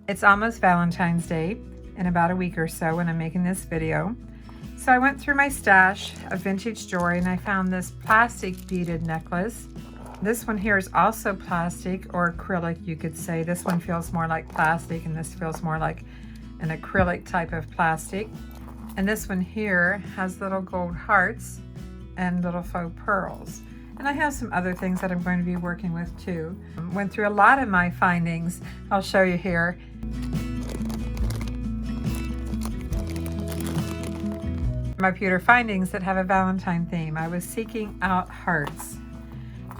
It's almost Valentine's Day in about a week or so when I'm making this video. So I went through my stash of vintage jewelry and I found this plastic beaded necklace. This one here is also plastic or acrylic, you could say. This one feels more like plastic and this feels more like an acrylic type of plastic. And this one here has little gold hearts and little faux pearls. And I have some other things that I'm going to be working with too. Went through a lot of my findings. I'll show you here. My pewter findings that have a Valentine theme. I was seeking out hearts.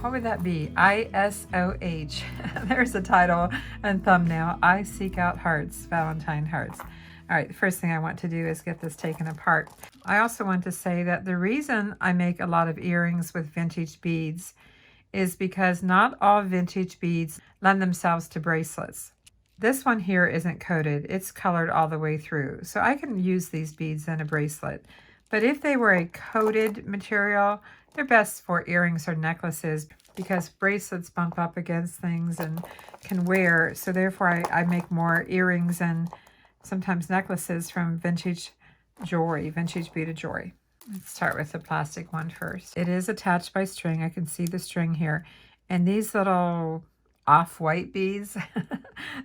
What would that be? ISOH. There's the title and thumbnail. I seek out hearts, Valentine hearts. All right, the first thing I want to do is get this taken apart. I also want to say that the reason I make a lot of earrings with vintage beads is because not all vintage beads lend themselves to bracelets. This one here isn't coated, it's colored all the way through. So I can use these beads in a bracelet. But if they were a coated material, they're best for earrings or necklaces because bracelets bump up against things and can wear. So therefore I make more earrings and sometimes necklaces from vintage jewelry, vintage beaded jewelry. Let's start with the plastic one first. It is attached by string. I can see the string here. And these little off-white beads,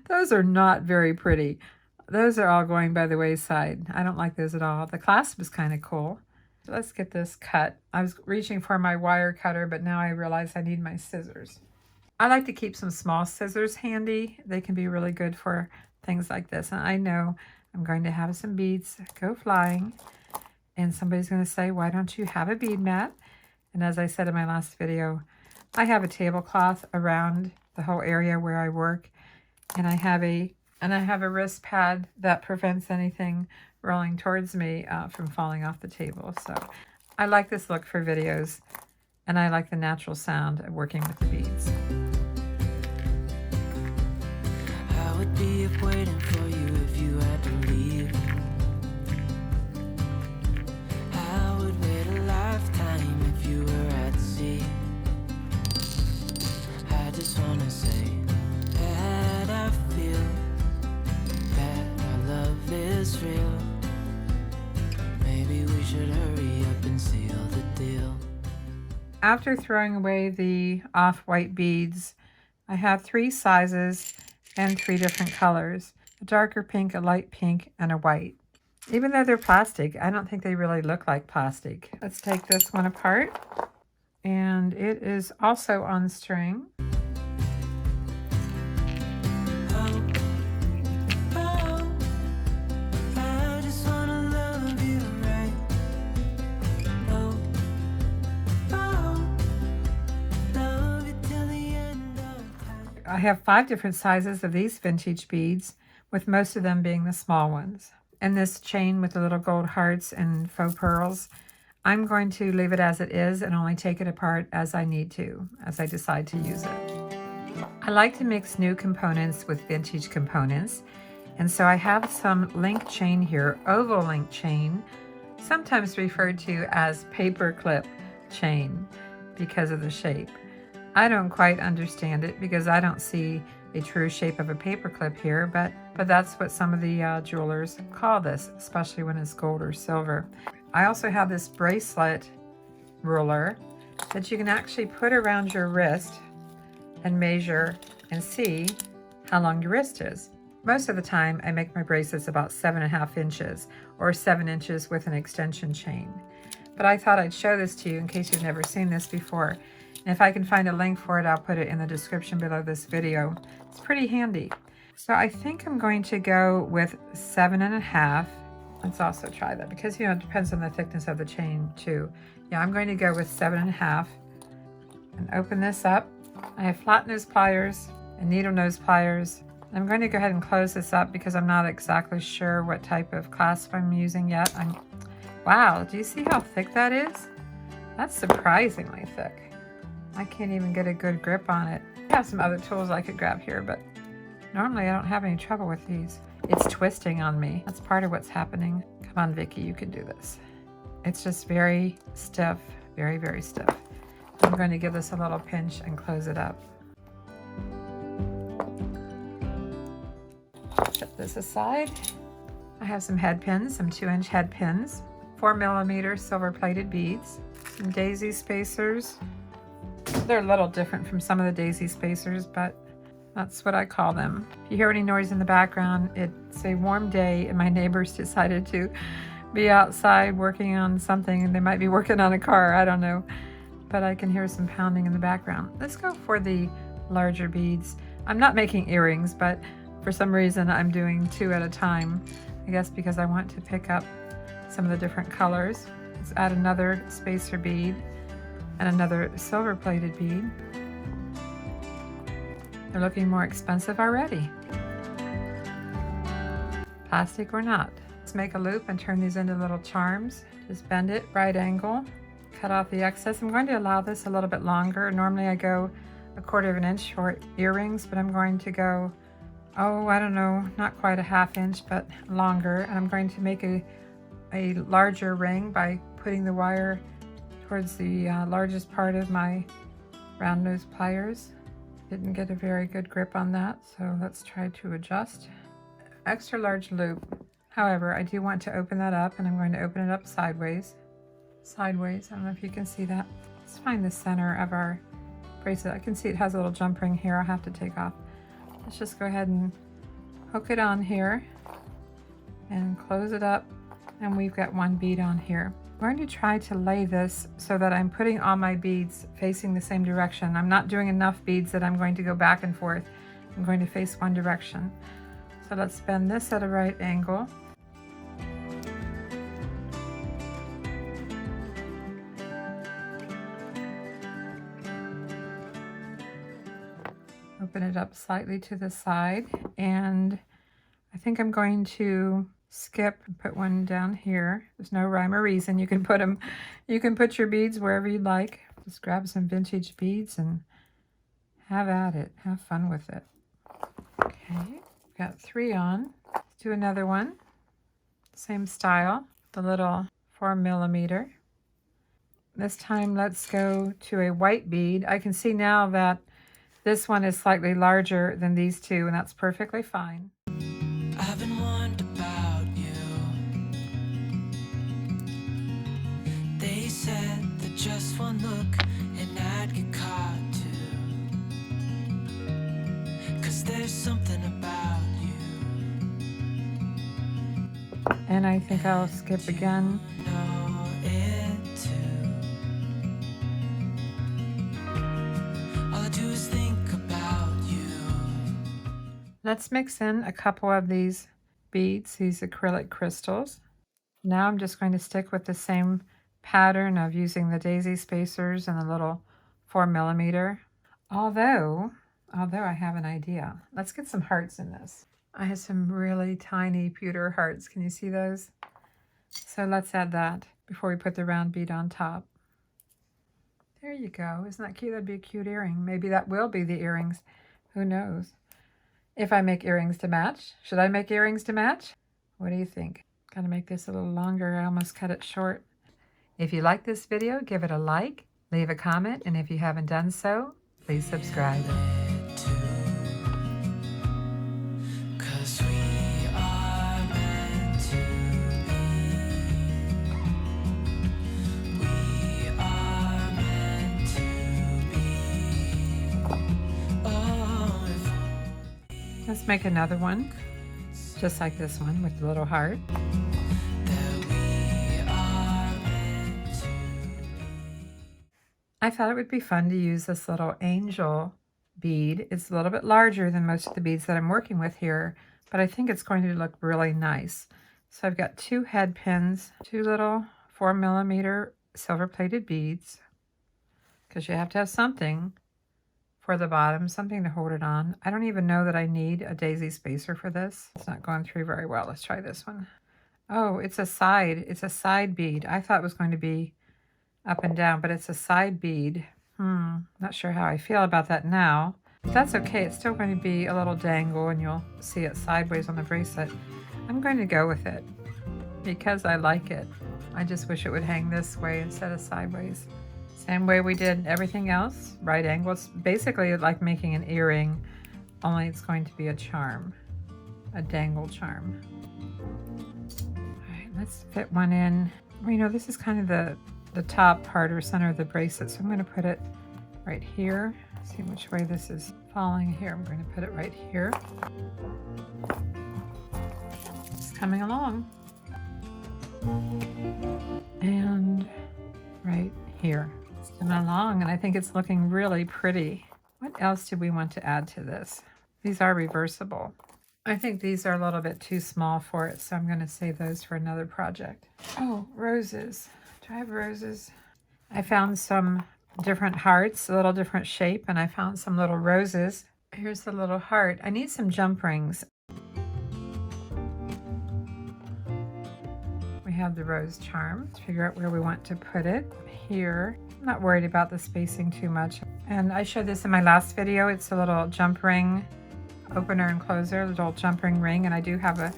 those are not very pretty. Those are all going by the wayside. I don't like those at all. The clasp is kind of cool. So let's get this cut. I was reaching for my wire cutter, but now I realize I need my scissors. I like to keep some small scissors handy. They can be really good for things like this. And I know I'm going to have some beads go flying. And somebody's going to say, why don't you have a bead mat? And as I said in my last video, I have a tablecloth around the whole area where I work. And I have a wrist pad that prevents anything rolling towards me from falling off the table. So I like this look for videos. And I like the natural sound of working with the beads. I would be up waiting for you if you had to leave. I would wait a lifetime if you were at sea. I just wanna say that I feel that our love is real. Maybe we should hurry up and seal the deal. After throwing away the off-white beads, I have 3 sizes and 3 different colors, a darker pink, a light pink, and a white. Even though they're plastic, I don't think they really look like plastic. Let's take this one apart. And it is also on string. I have 5 different sizes of these vintage beads, with most of them being the small ones. And this chain with the little gold hearts and faux pearls, I'm going to leave it as it is and only take it apart as I need to, as I decide to use it. I like to mix new components with vintage components, and so I have some link chain here, oval link chain, sometimes referred to as paper clip chain because of the shape. I don't quite understand it because I don't see a true shape of a paper clip here, but that's what some of the jewelers call this, especially when it's gold or silver. I also have this bracelet ruler that you can actually put around your wrist and measure and see how long your wrist is. Most of the time I make my bracelets about 7.5 inches or 7 inches with an extension chain. But I thought I'd show this to you in case you've never seen this before. And if I can find a link for it, I'll put it in the description below this video. It's pretty handy. So I think I'm going to go with 7.5. Let's also try that because, you know, it depends on the thickness of the chain too. Yeah, I'm going to go with 7.5 and open this up. I have flat nose pliers and needle nose pliers. I'm going to go ahead and close this up because I'm not exactly sure what type of clasp I'm using yet. Wow, do you see how thick that is? That's surprisingly thick. I can't even get a good grip on it. I have some other tools I could grab here, but normally I don't have any trouble with these. It's twisting on me. That's part of what's happening. Come on, Vicky, you can do this. It's just very stiff, very, very stiff. I'm going to give this a little pinch and close it up. set this aside. I have some head pins, some 2-inch head pins, 4mm silver plated beads, some daisy spacers. They're a little different from some of the daisy spacers, but that's what I call them. If you hear any noise in the background, it's a warm day and my neighbors decided to be outside working on something, and they might be working on a car, I don't know. But I can hear some pounding in the background. Let's go for the larger beads. I'm not making earrings, but for some reason I'm doing 2 at a time. I guess because I want to pick up some of the different colors. Let's add another spacer bead and another silver plated bead. They're looking more expensive already. Plastic or not. Let's make a loop and turn these into little charms. Just bend it right angle, cut off the excess. I'm going to allow this a little bit longer. Normally I go 1/4 inch for earrings, but I'm going to go, oh, I don't know, not quite a 1/2 inch, but longer. And I'm going to make a larger ring by putting the wire towards the largest part of my round nose pliers. Didn't get a very good grip on that, so let's try to adjust. Extra large loop. However, I do want to open that up, and I'm going to open it up sideways. Sideways, I don't know if you can see that. Let's find the center of our bracelet. I can see it has a little jump ring here I'll have to take off. Let's just go ahead and hook it on here and close it up, and we've got 1 bead on here. I'm going to try to lay this so that I'm putting all my beads facing the same direction. I'm not doing enough beads that I'm going to go back and forth. I'm going to face one direction. So let's bend this at a right angle. Open it up slightly to the side, and I think I'm going to skip and put one down here. There's no rhyme or reason. You can put them, you can put your beads wherever you'd like. Just grab some vintage beads and have at it. Have fun with it. Okay, got 3 on. Let's do another one. Same style, the little 4mm. This time let's go to a white bead. I can see now that this one is slightly larger than these 2, and that's perfectly fine. I've been wondering about you. They said that just one look and I'd get caught too. 'Cause there's something about you. And I think I'll skip again. Know it too. All I do is think about you. Let's mix in a couple of these beads, these acrylic crystals. Now I'm just going to stick with the same pattern of using the daisy spacers and the little 4mm. Although I have an idea. Let's get some hearts in this. I have some really tiny pewter hearts. Can you see those? So let's add that before we put the round bead on top. There you go. Isn't that cute? That'd be a cute earring. Maybe that will be the earrings. Who knows? If I make earrings to match. Should I make earrings to match? What do you think? Gotta make this a little longer. I almost cut it short. If you like this video, give it a like, leave a comment, and if you haven't done so, please subscribe. 'Cause we are meant to be. We are meant to be. Oh, if Let's make another one, just like this one with the little heart. that we are meant to be. I thought it would be fun to use this little angel bead. It's a little bit larger than most of the beads that I'm working with here, but I think it's going to look really nice. So I've got 2 head pins, 2 little 4mm silver plated beads, because you have to have something for the bottom, something to hold it on. I don't even know that I need a daisy spacer for this. It's not going through very well. Let's try this one. Oh, it's a side bead. I thought it was going to be up and down, but it's a side bead. Not sure how I feel about that now. But that's okay. It's still going to be a little dangle, and you'll see it sideways on the bracelet. I'm going to go with it because I like it. I just wish it would hang this way instead of sideways. Same way we did everything else, right angle. It's basically like making an earring, only it's going to be a charm. a dangle charm. All right, let's fit one in. You know, this is kind of the top part or center of the bracelet, so I'm going to put it right here. See which way this is falling here. I'm going to put it right here. It's coming along. And right here. It's coming along, and I think it's looking really pretty. What else do we want to add to this? These are reversible. I think these are a little bit too small for it, so I'm going to save those for another project. Oh, roses. Do I have roses? I found some different hearts, a little different shape, and I found some little roses. Here's the little heart. I need some jump rings. We have the rose charm. Let's figure out where we want to put it. Here. I'm not worried about the spacing too much. And I showed this in my last video. It's a little jump ring opener and closer, a little jump ring, and I do have a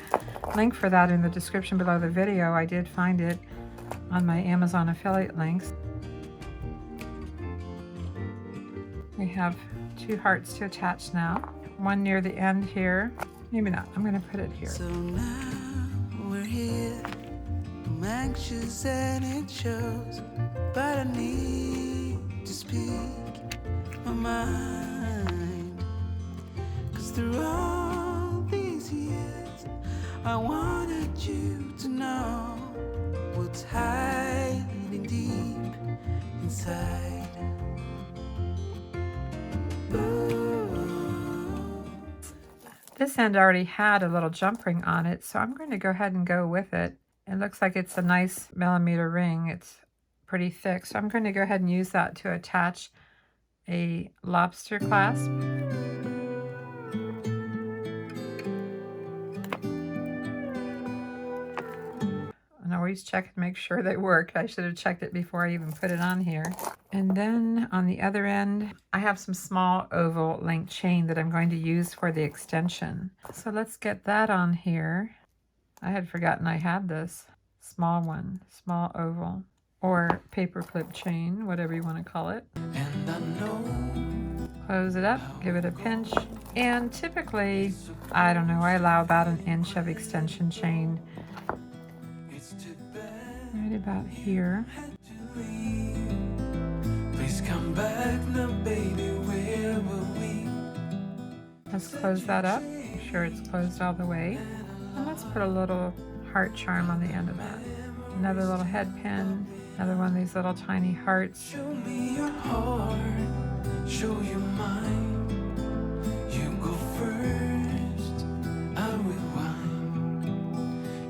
link for that in the description below the video. I did find it on my Amazon affiliate links. We have 2 hearts to attach now. One near the end here. Maybe not. I'm going to put it here. So now we're here. I'm anxious and it shows, but I need to speak my mind. 'Cause through all these years, I wanted you to know what's hiding deep inside. This end already had a little jump ring on it, so I'm going to go ahead and go with it. It looks like it's a nice millimeter ring. It's pretty thick, so I'm going to go ahead and use that to attach a lobster clasp. And always check and make sure they work. I should have checked it before I even put it on here. And then on the other end, I have some small oval link chain that I'm going to use for the extension. So let's get that on here. I had forgotten I had this small one, small oval, or paper clip chain, whatever you want to call it. And I know Close it up, give it a pinch, and typically, I don't know, I allow about 1 inch of extension chain it's too bad right about here. to leave. Please come back now, baby, where were we? Let's close that up, make sure it's closed all the way. And let's put a little heart charm on the end of that. Another little head pin, another one of these little tiny hearts. Show me your heart, show you mine. You go first, I rewind.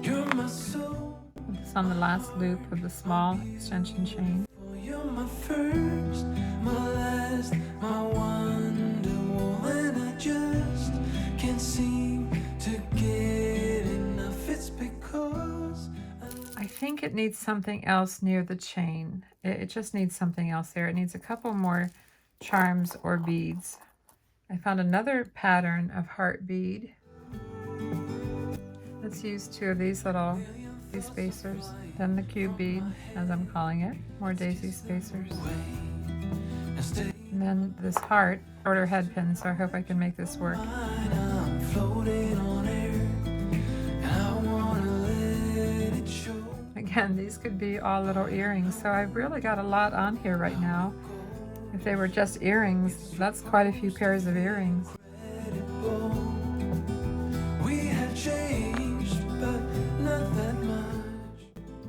You're my soul, Put this on the last loop of the small extension chain. you're my first, my last, my wonderwall, and I just can't seem to get enough. It's because I think it needs something else near the chain. It just needs something else there. It needs a couple more charms or beads. I found another pattern of heart bead. Let's use 2 of these spacers. Then the cube bead, as I'm calling it. More daisy spacers. And then this heart, shorter head pin, so I hope I can make this work. I'm floating on air, and I wanna let it show. Again, these could be all little earrings, so I've really got a lot on here right now. If they were just earrings, that's quite a few pairs of earrings. We have changed, but not that much.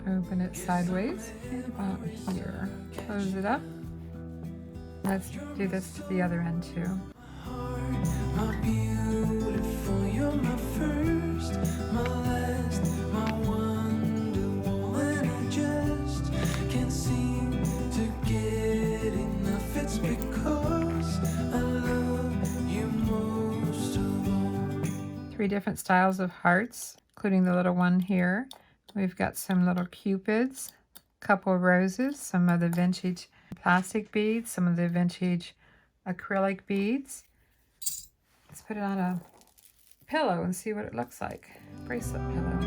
Open it sideways, right about here. Close it up. Let's do this to the other end too. My beautiful, you're my first, my last, my wonderwall, and I just can't seem to get enough. It's because I love you most of all. 3 different styles of hearts, including the little one here. We've got some little cupids, a couple of roses, some of the vintage plastic beads, some of the vintage acrylic beads. Let's put it on a pillow and see what it looks like. Bracelet pillow.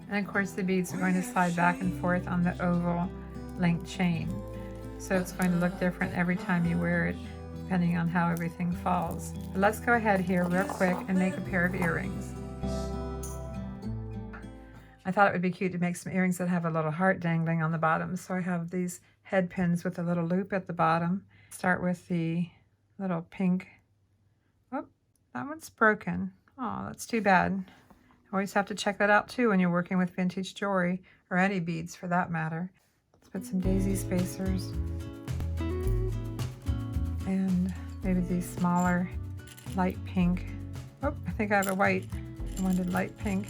And of course the beads are going to slide back and forth on the oval link chain. so it's going to look different every time you wear it, depending on how everything falls. But let's go ahead here real quick and make a pair of earrings. I thought it would be cute to make some earrings that have a little heart dangling on the bottom, so I have these head pins with a little loop at the bottom. Start with the little pink. Oh, that one's broken. Oh, that's too bad. Always have to check that out too when you're working with vintage jewelry, or any beads for that matter. Let's put some daisy spacers. And maybe these smaller light pink. Oh, I think I have a white. I wanted light pink.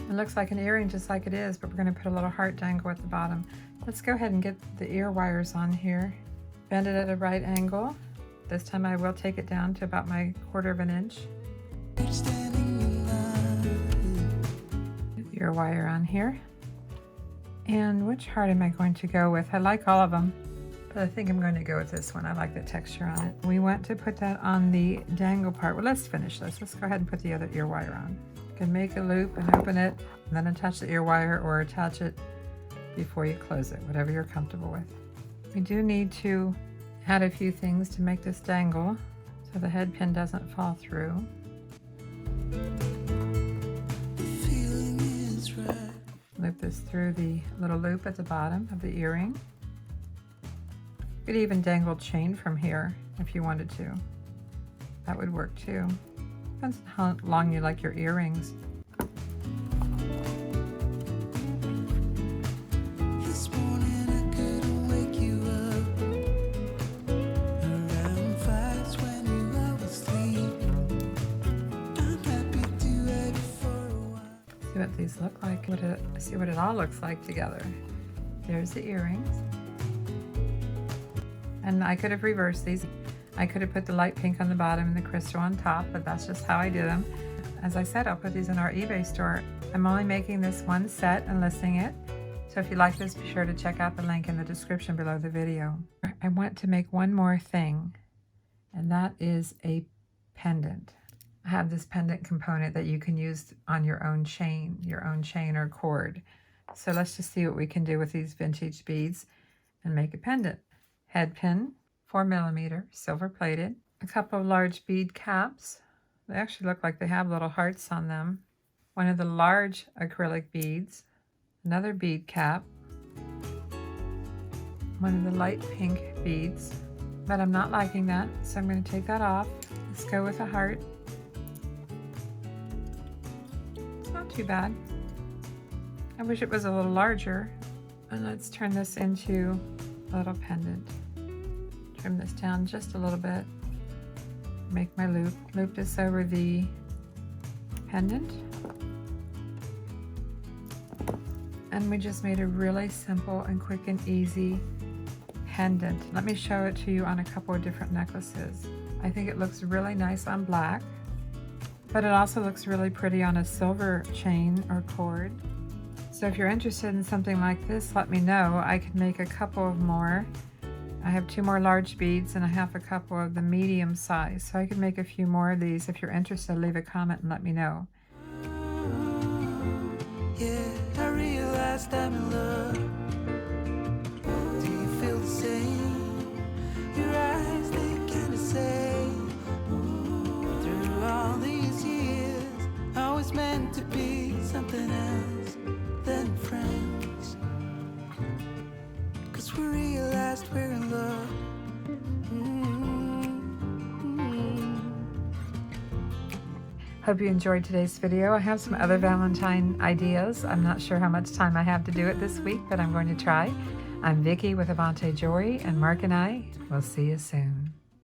It looks like an earring just like it is, but we're going to put a little heart dangle at the bottom. Let's go ahead and get the ear wires on here. Bend it at a right angle. This time I will take it down to about my 1/4 inch. Ear wire on here. And which heart am I going to go with? I like all of them, but I think I'm going to go with this one. I like the texture on it. We want to put that on the dangle part. Well, let's finish this. Let's go ahead and put the other ear wire on. You can make a loop and open it, and then attach the ear wire, or attach it before you close it, whatever you're comfortable with. We do need to add a few things to make this dangle so the head pin doesn't fall through. Loop this through the little loop at the bottom of the earring. You could even dangle chain from here if you wanted to. That would work too. Depends on how long you like your earrings. See what these look like. See what it all looks like together. There's the earrings. And I could have reversed these. I could have put the light pink on the bottom and the crystal on top, but that's just how I did them. As I said, I'll put these in our eBay store. I'm only making this one set and listing it. So if you like this, be sure to check out the link in the description below the video. I want to make one more thing, and that is a pendant. I have this pendant component that you can use on your own chain or cord. So let's just see what we can do with these vintage beads and make a pendant. Head pin, 4mm, silver plated. A couple of large bead caps. They actually look like they have little hearts on them. One of the large acrylic beads. Another bead cap. One of the light pink beads. But I'm not liking that, so I'm going to take that off. Let's go with a heart. Not too bad. I wish it was a little larger. And let's turn this into a little pendant. Trim this down just a little bit. Make my loop. Loop this over the pendant. And we just made a really simple and quick and easy pendant. Let me show it to you on a couple of different necklaces. I think it looks really nice on black, but it also looks really pretty on a silver chain or cord. So if you're interested in something like this, let me know. I could make a couple of more. I have 2 more large beads and I have a couple of the medium size. So I could make a few more of these. If you're interested, leave a comment and let me know. Yeah, I realized I'm in love. Do you feel the same? Your eyes, they kinda say, through all these years, I was meant to be something else than friends. 'Cause we realized we're in love. Hope you enjoyed today's video. I have some other Valentine ideas. I'm not sure how much time I have to do it this week, but I'm going to try. I'm Vicki with Avante Jewelry, and Mark and I will see you soon.